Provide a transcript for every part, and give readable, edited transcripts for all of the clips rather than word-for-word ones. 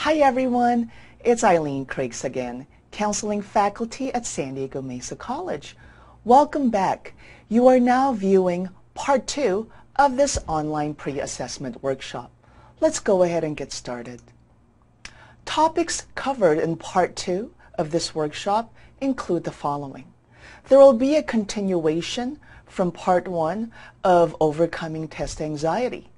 Hi everyone, it's Eileen Crakes again, counseling faculty at San Diego Mesa College. Welcome back. You are now viewing part 2 of this online pre-assessment workshop. Let's go ahead and get started. Topics covered in part 2 of this workshop include the following. There will be a continuation from part 1 of overcoming test anxiety.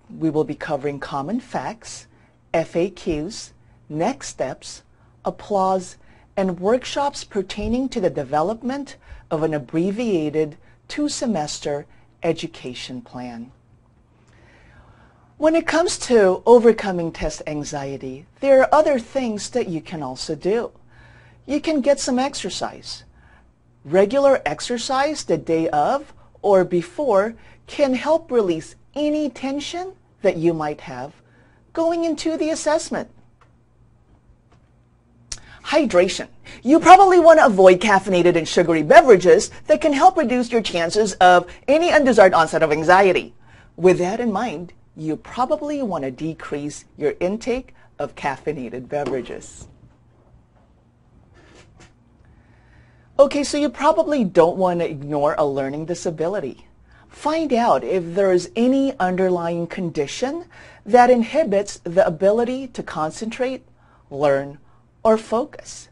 We will be covering common facts, FAQs, next steps, applause, and workshops pertaining to the development of an abbreviated 2-semester education plan. When it comes to overcoming test anxiety, there are other things that you can also do. You can get some exercise. Regular exercise the day of or before can help release any tension that you might have going into the assessment. Hydration. You probably want to avoid caffeinated and sugary beverages that can help reduce your chances of any undesired onset of anxiety. With that in mind, you probably want to decrease your intake of caffeinated beverages. Okay, so you probably don't want to ignore a learning disability. Find out if there is any underlying condition that inhibits the ability to concentrate, learn, or focus.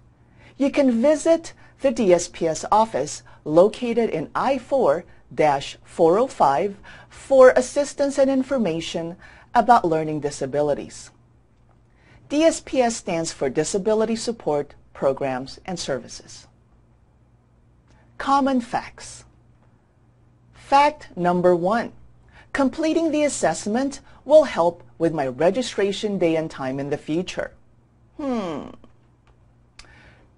You can visit the DSPS office located in I-4-405 for assistance and information about learning disabilities. DSPS stands for Disability Support Programs and Services. Common facts. Fact number 1. Completing the assessment will help with my registration day and time in the future.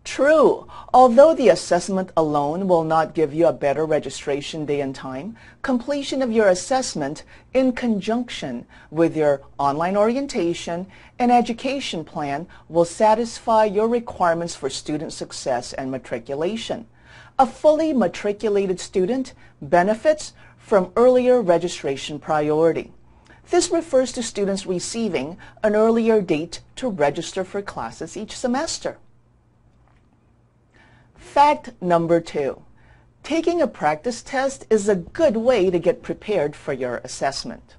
True. Although the assessment alone will not give you a better registration day and time, completion of your assessment in conjunction with your online orientation and education plan will satisfy your requirements for student success and matriculation. A fully matriculated student benefits from earlier registration priority. This refers to students receiving an earlier date to register for classes each semester. Fact number 2. Taking a practice test is a good way to get prepared for your assessment.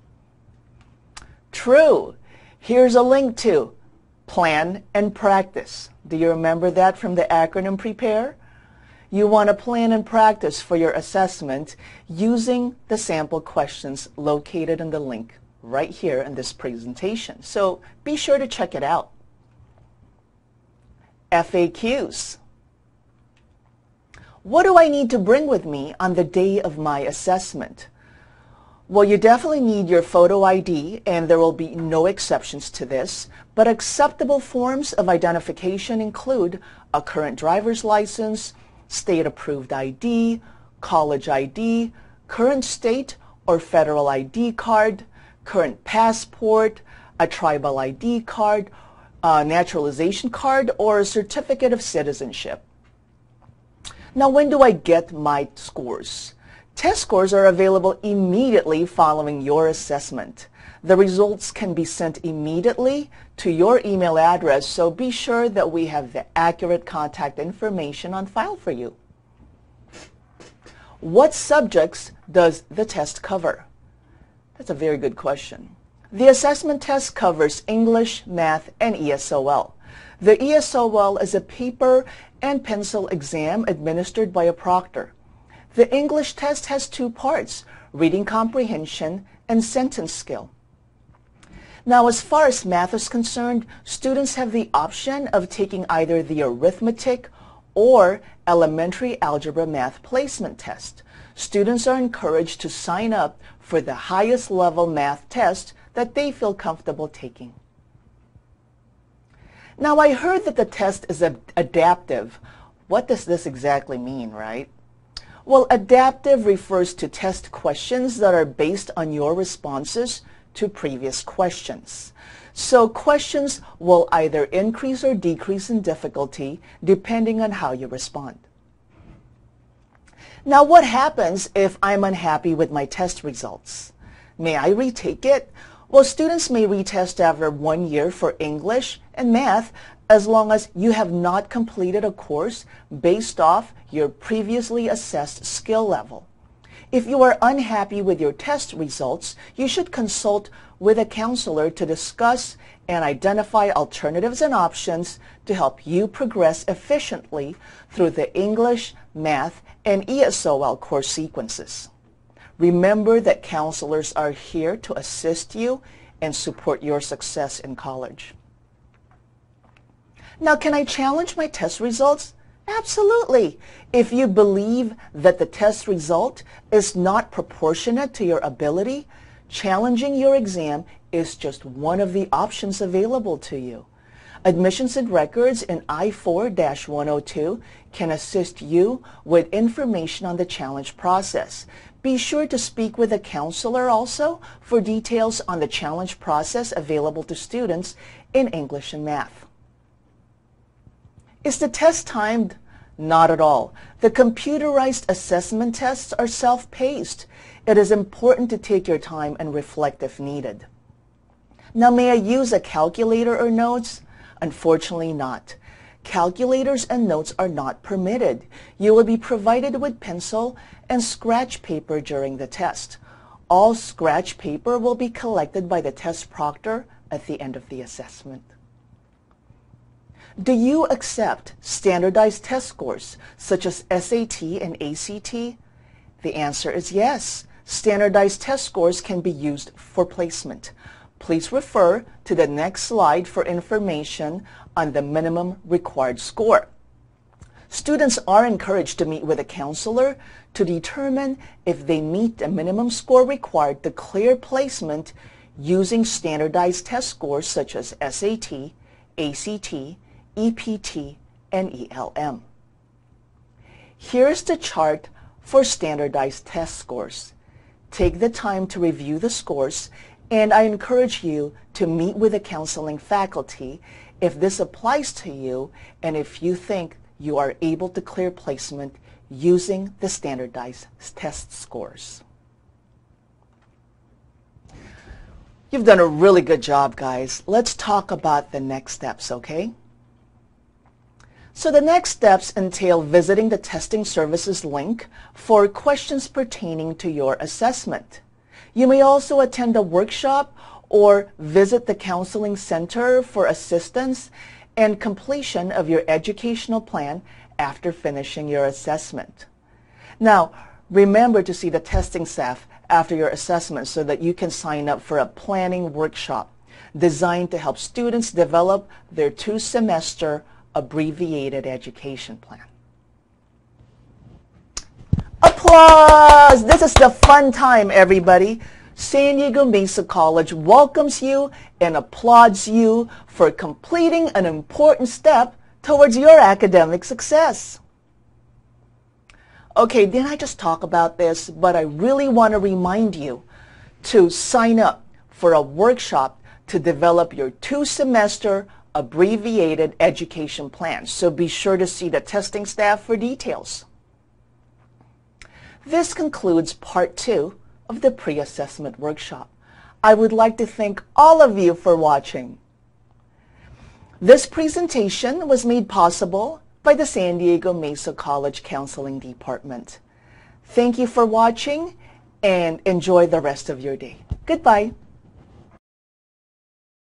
True. Here's a link to Plan and Practice. Do you remember that from the acronym PREPARE? You want to plan and practice for your assessment using the sample questions located in the link right here in this presentation. So be sure to check it out. FAQs. What do I need to bring with me on the day of my assessment? Well, you definitely need your photo ID, and there will be no exceptions to this, but acceptable forms of identification include a current driver's license, state-approved ID, college ID, current state or federal ID card, current passport, a tribal ID card, a naturalization card, or a certificate of citizenship. Now, when do I get my scores? Test scores are available immediately following your assessment. The results can be sent immediately to your email address, so be sure that we have the accurate contact information on file for you. What subjects does the test cover? That's a very good question. The assessment test covers English, Math, and ESOL. The ESOL is a paper and pencil exam administered by a proctor. The English test has 2 parts, reading comprehension and sentence skill. Now, as far as math is concerned, students have the option of taking either the arithmetic or elementary algebra math placement test. Students are encouraged to sign up for the highest level math test that they feel comfortable taking. Now, I heard that the test is adaptive. What does this exactly mean, right? Well, adaptive refers to test questions that are based on your responses to previous questions. So questions will either increase or decrease in difficulty depending on how you respond. Now, what happens if I'm unhappy with my test results? May I retake it? Well, students may retest after 1 year for English and math as long as you have not completed a course based off your previously assessed skill level. If you are unhappy with your test results, you should consult with a counselor to discuss and identify alternatives and options to help you progress efficiently through the English, math, and ESOL course sequences. Remember that counselors are here to assist you and support your success in college. Now, can I challenge my test results? Absolutely. If you believe that the test result is not proportionate to your ability, challenging your exam is just one of the options available to you. Admissions and Records in I-4-102 can assist you with information on the challenge process. Be sure to speak with a counselor also for details on the challenge process available to students in English and math. Is the test timed? Not at all. The computerized assessment tests are self-paced. It is important to take your time and reflect if needed. Now, may I use a calculator or notes? Unfortunately not. Calculators and notes are not permitted. You will be provided with pencil and scratch paper during the test. All scratch paper will be collected by the test proctor at the end of the assessment. Do you accept standardized test scores such as SAT and ACT? The answer is yes. Standardized test scores can be used for placement. Please refer to the next slide for information on the minimum required score. Students are encouraged to meet with a counselor to determine if they meet the minimum score required to clear placement using standardized test scores such as SAT, ACT, EPT, and ELM. Here's the chart for standardized test scores. Take the time to review the scores, and I encourage you to meet with the counseling faculty if this applies to you and if you think you are able to clear placement using the standardized test scores. You've done a really good job, guys. Let's talk about the next steps, okay? So the next steps entail visiting the testing services link for questions pertaining to your assessment. You may also attend a workshop or visit the counseling center for assistance and completion of your educational plan after finishing your assessment. Now, remember to see the testing staff after your assessment so that you can sign up for a planning workshop designed to help students develop their 2-semester abbreviated education plan. Applause! This is the fun time, everybody. San Diego Mesa College welcomes you and applauds you for completing an important step towards your academic success. Okay, didn't I just talk about this? But I really want to remind you to sign up for a workshop to develop your 2-semester abbreviated education plan. So be sure to see the testing staff for details. This concludes part 2 of the pre-assessment workshop. I would like to thank all of you for watching. This presentation was made possible by the San Diego Mesa College Counseling Department. Thank you for watching and enjoy the rest of your day. Goodbye.